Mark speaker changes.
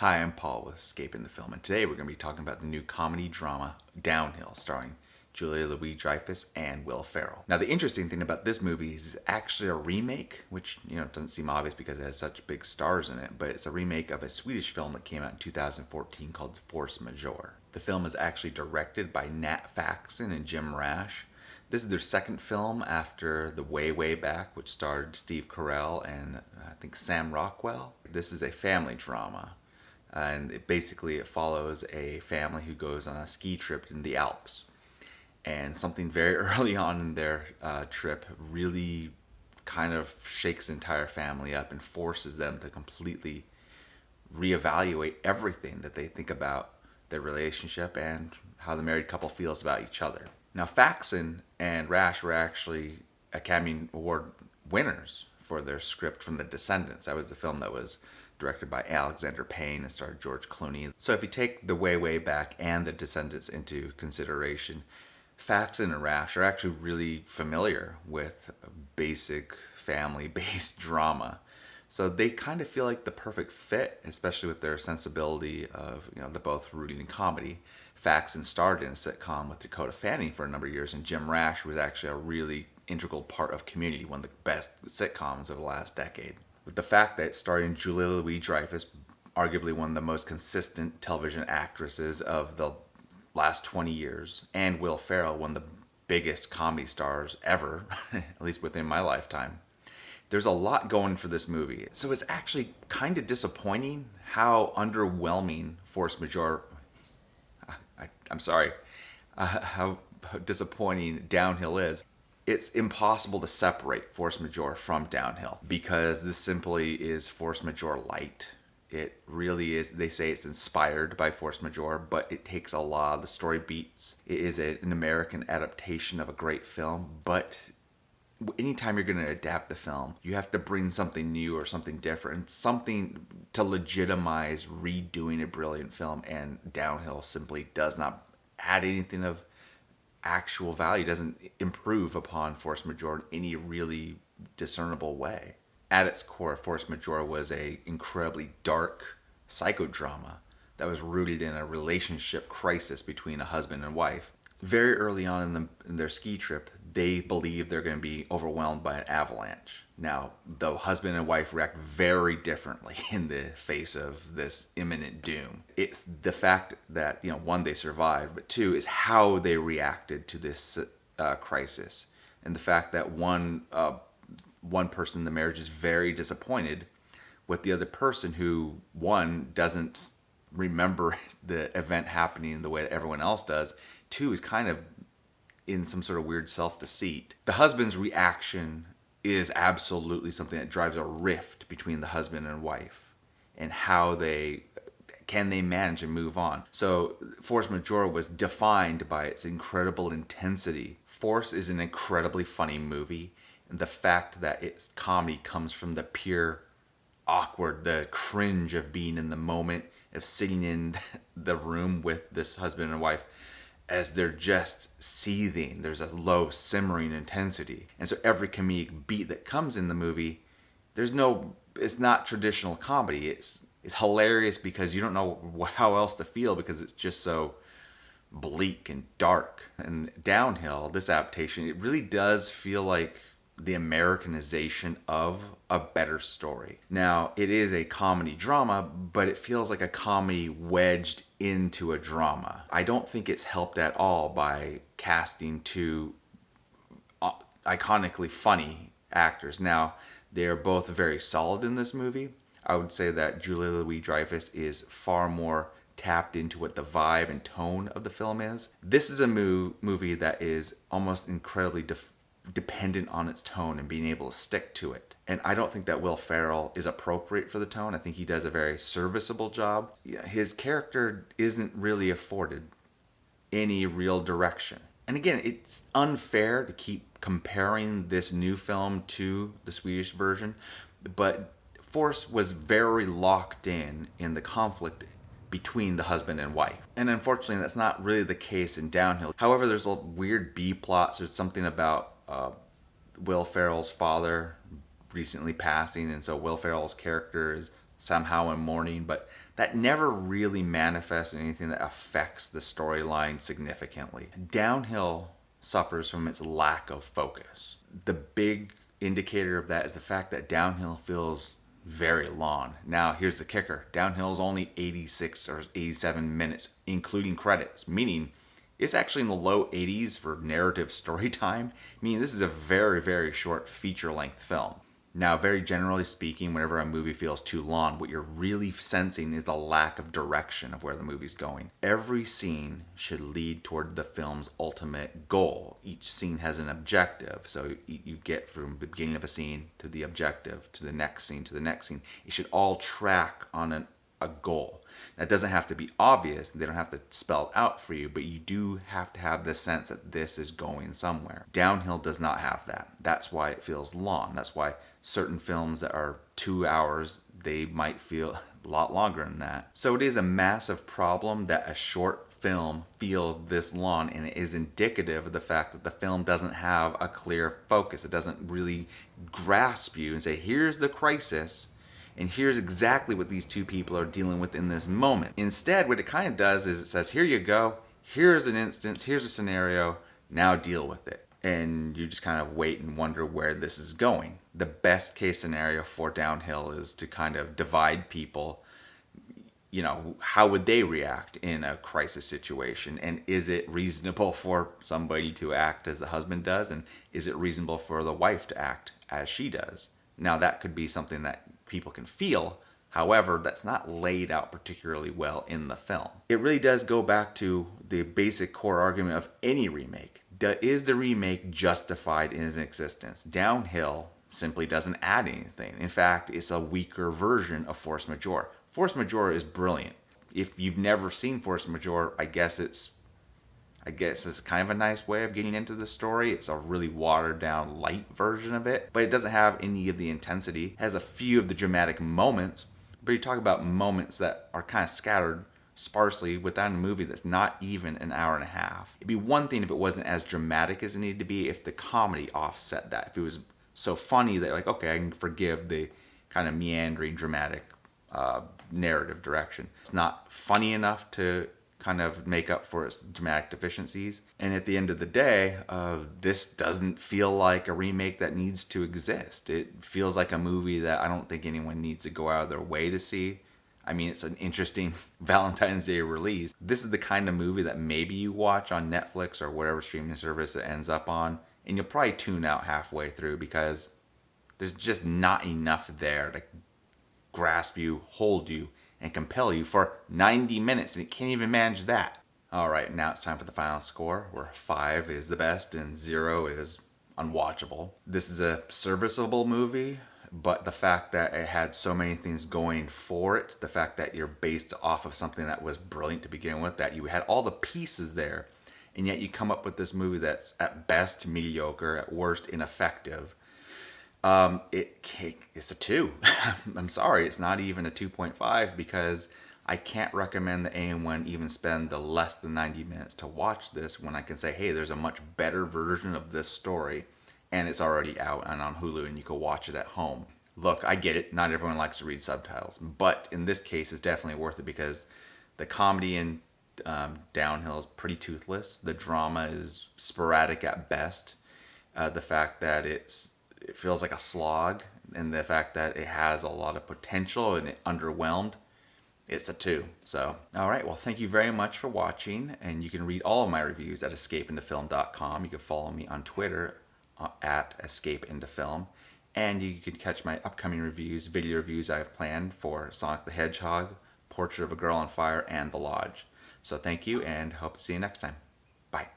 Speaker 1: Hi, I'm Paul with Escaping the Film, and today we're going to be talking about the new comedy drama Downhill, starring Julia Louis-Dreyfus and Will Ferrell. Now, the interesting thing about this movie is it's actually a remake, which doesn't seem obvious because it has such big stars in it, but it's a remake of a Swedish film that came out in 2014 called Force Majeure. The film is actually directed by Faxon and Rash. This is their second film after the Way Back, which starred Steve Carell and I think Sam Rockwell. This is a family drama. And it follows a family who goes on a ski trip in the Alps. And something very early on in their trip really kind of shakes the entire family up and forces them to completely reevaluate everything that they think about their relationship and how the married couple feels about each other. Now, Faxon and Rash were actually Academy Award winners for their script from The Descendants. That was the film that was directed by Alexander Payne and starred George Clooney. So if you take the Way Back and The Descendants into consideration, Faxon and Rash are actually really familiar with basic family-based drama. So they kind of feel like the perfect fit, especially with their sensibility of, they're both rooted in comedy. Faxon starred in a sitcom with Dakota Fanning for a number of years, and Jim Rash was actually a really integral part of Community, one of the best sitcoms of the last decade. With the fact that starring Julia Louis-Dreyfus, arguably one of the most consistent television actresses of the last 20 years, and Will Ferrell, one of the biggest comedy stars ever, at least within my lifetime, there's a lot going for this movie. So it's actually kind of disappointing how underwhelming how disappointing Downhill is. It's impossible to separate Force Majeure from Downhill because this simply is Force Majeure light. It really is. They say it's inspired by Force Majeure, but it takes a lot of the story beats. It is an American adaptation of a great film, but anytime you're going to adapt a film, you have to bring something new or something different, something to legitimize redoing a brilliant film, and Downhill simply does not add anything of actual value, doesn't improve upon Force Majeure in any really discernible way. At its core, Force Majeure was a incredibly dark psychodrama that was rooted in a relationship crisis between a husband and wife. Very early on in their ski trip, they believe they're going to be overwhelmed by an avalanche. Now, the husband and wife react very differently in the face of this imminent doom. It's the fact that, one, they survived, but two, is how they reacted to this crisis. And the fact that one person in the marriage is very disappointed with the other person who, one, doesn't remember the event happening the way that everyone else does. Two, is kind of in some sort of weird self-deceit. The husband's reaction is absolutely something that drives a rift between the husband and wife and how they manage and move on. So Force Majeure was defined by its incredible intensity. Force is an incredibly funny movie, and the fact that its comedy comes from the pure awkward, the cringe of being in the moment, of sitting in the room with this husband and wife as they're just seething. There's a low simmering intensity. And so every comedic beat that comes in the movie, it's not traditional comedy. It's hilarious because you don't know how else to feel because it's just so bleak and dark. And Downhill, this adaptation, it really does feel like the Americanization of a better story. Now, it is a comedy drama, but it feels like a comedy wedged into a drama. I don't think it's helped at all by casting two iconically funny actors. Now, they're both very solid in this movie. I would say that Julia Louis-Dreyfus is far more tapped into what the vibe and tone of the film is. This is a movie that is almost incredibly dependent on its tone and being able to stick to it. And I don't think that Will Ferrell is appropriate for the tone. I think he does a very serviceable job. His character isn't really afforded any real direction. And again, it's unfair to keep comparing this new film to the Swedish version, but Force was very locked in the conflict between the husband and wife. And unfortunately, that's not really the case in Downhill. However, there's a weird B-plots. There's something about Will Ferrell's father recently passing, and so Will Ferrell's character is somehow in mourning, but that never really manifests in anything that affects the storyline significantly. Downhill suffers from its lack of focus. The big indicator of that is the fact that Downhill feels very long. Now, here's the kicker. Downhill is only 86 or 87 minutes, including credits, meaning it's actually in the low 80s for narrative story time, meaning this is a very, very short feature-length film. Now, very generally speaking, whenever a movie feels too long, what you're really sensing is the lack of direction of where the movie's going. Every scene should lead toward the film's ultimate goal. Each scene has an objective. So you get from the beginning of a scene to the objective, to the next scene, to the next scene. It should all track on a goal. That doesn't have to be obvious. They don't have to spell it out for you, but you do have to have the sense that this is going somewhere. Downhill does not have that. That's why it feels long. That's why certain films that are 2 hours, they might feel a lot longer than that. So it is a massive problem that a short film feels this long, and it is indicative of the fact that the film doesn't have a clear focus. It doesn't really grasp you and say, here's the crisis, and here's exactly what these two people are dealing with in this moment. Instead, what it kind of does is it says, here you go, here's an instance, here's a scenario, now deal with it. And you just kind of wait and wonder where this is going. The best case scenario for Downhill is to kind of divide people. You know, how would they react in a crisis situation? And is it reasonable for somebody to act as the husband does? And is it reasonable for the wife to act as she does? Now, that could be something that people can feel. However, that's not laid out particularly well in the film. It really does go back to the basic core argument of any remake. Is the remake justified in its existence? Downhill simply doesn't add anything. In fact, it's a weaker version of Force Majeure. Force Majeure is brilliant. If you've never seen Force Majeure, I guess it's kind of a nice way of getting into the story. It's a really watered down light version of it, but it doesn't have any of the intensity. It has a few of the dramatic moments, but you talk about moments that are kind of scattered sparsely within a movie that's not even an hour and a half. It'd be one thing if it wasn't as dramatic as it needed to be, if the comedy offset that. If it was so funny that, like, okay, I can forgive the kind of meandering dramatic narrative direction. It's not funny enough to kind of make up for its dramatic deficiencies. And at the end of the day, this doesn't feel like a remake that needs to exist. It feels like a movie that I don't think anyone needs to go out of their way to see. I mean, it's an interesting Valentine's Day release. This is the kind of movie that maybe you watch on Netflix or whatever streaming service it ends up on, and you'll probably tune out halfway through because there's just not enough there to grasp you, hold you, and compel you for 90 minutes, and it can't even manage that. All right, now it's time for the final score, where 5 is the best and 0 is unwatchable. This is a serviceable movie, but the fact that it had so many things going for it, the fact that you're based off of something that was brilliant to begin with, that you had all the pieces there, and yet you come up with this movie that's at best mediocre, at worst ineffective. It's a 2. I'm sorry, it's not even a 2.5 because I can't recommend that anyone even spend the less than 90 minutes to watch this when I can say, hey, there's a much better version of this story and it's already out and on Hulu and you can watch it at home. Look, I get it. Not everyone likes to read subtitles, but in this case, it's definitely worth it because the comedy in Downhill is pretty toothless. The drama is sporadic at best. The fact that it feels like a slog, and the fact that it has a lot of potential and it underwhelmed, it's a 2. So, all right, well, thank you very much for watching, and you can read all of my reviews at escapeintofilm.com. You can follow me on Twitter at escapeintofilm, and you can catch my upcoming reviews, video reviews I have planned for Sonic the Hedgehog, Portrait of a Girl on Fire, and The Lodge. So thank you, and hope to see you next time. Bye.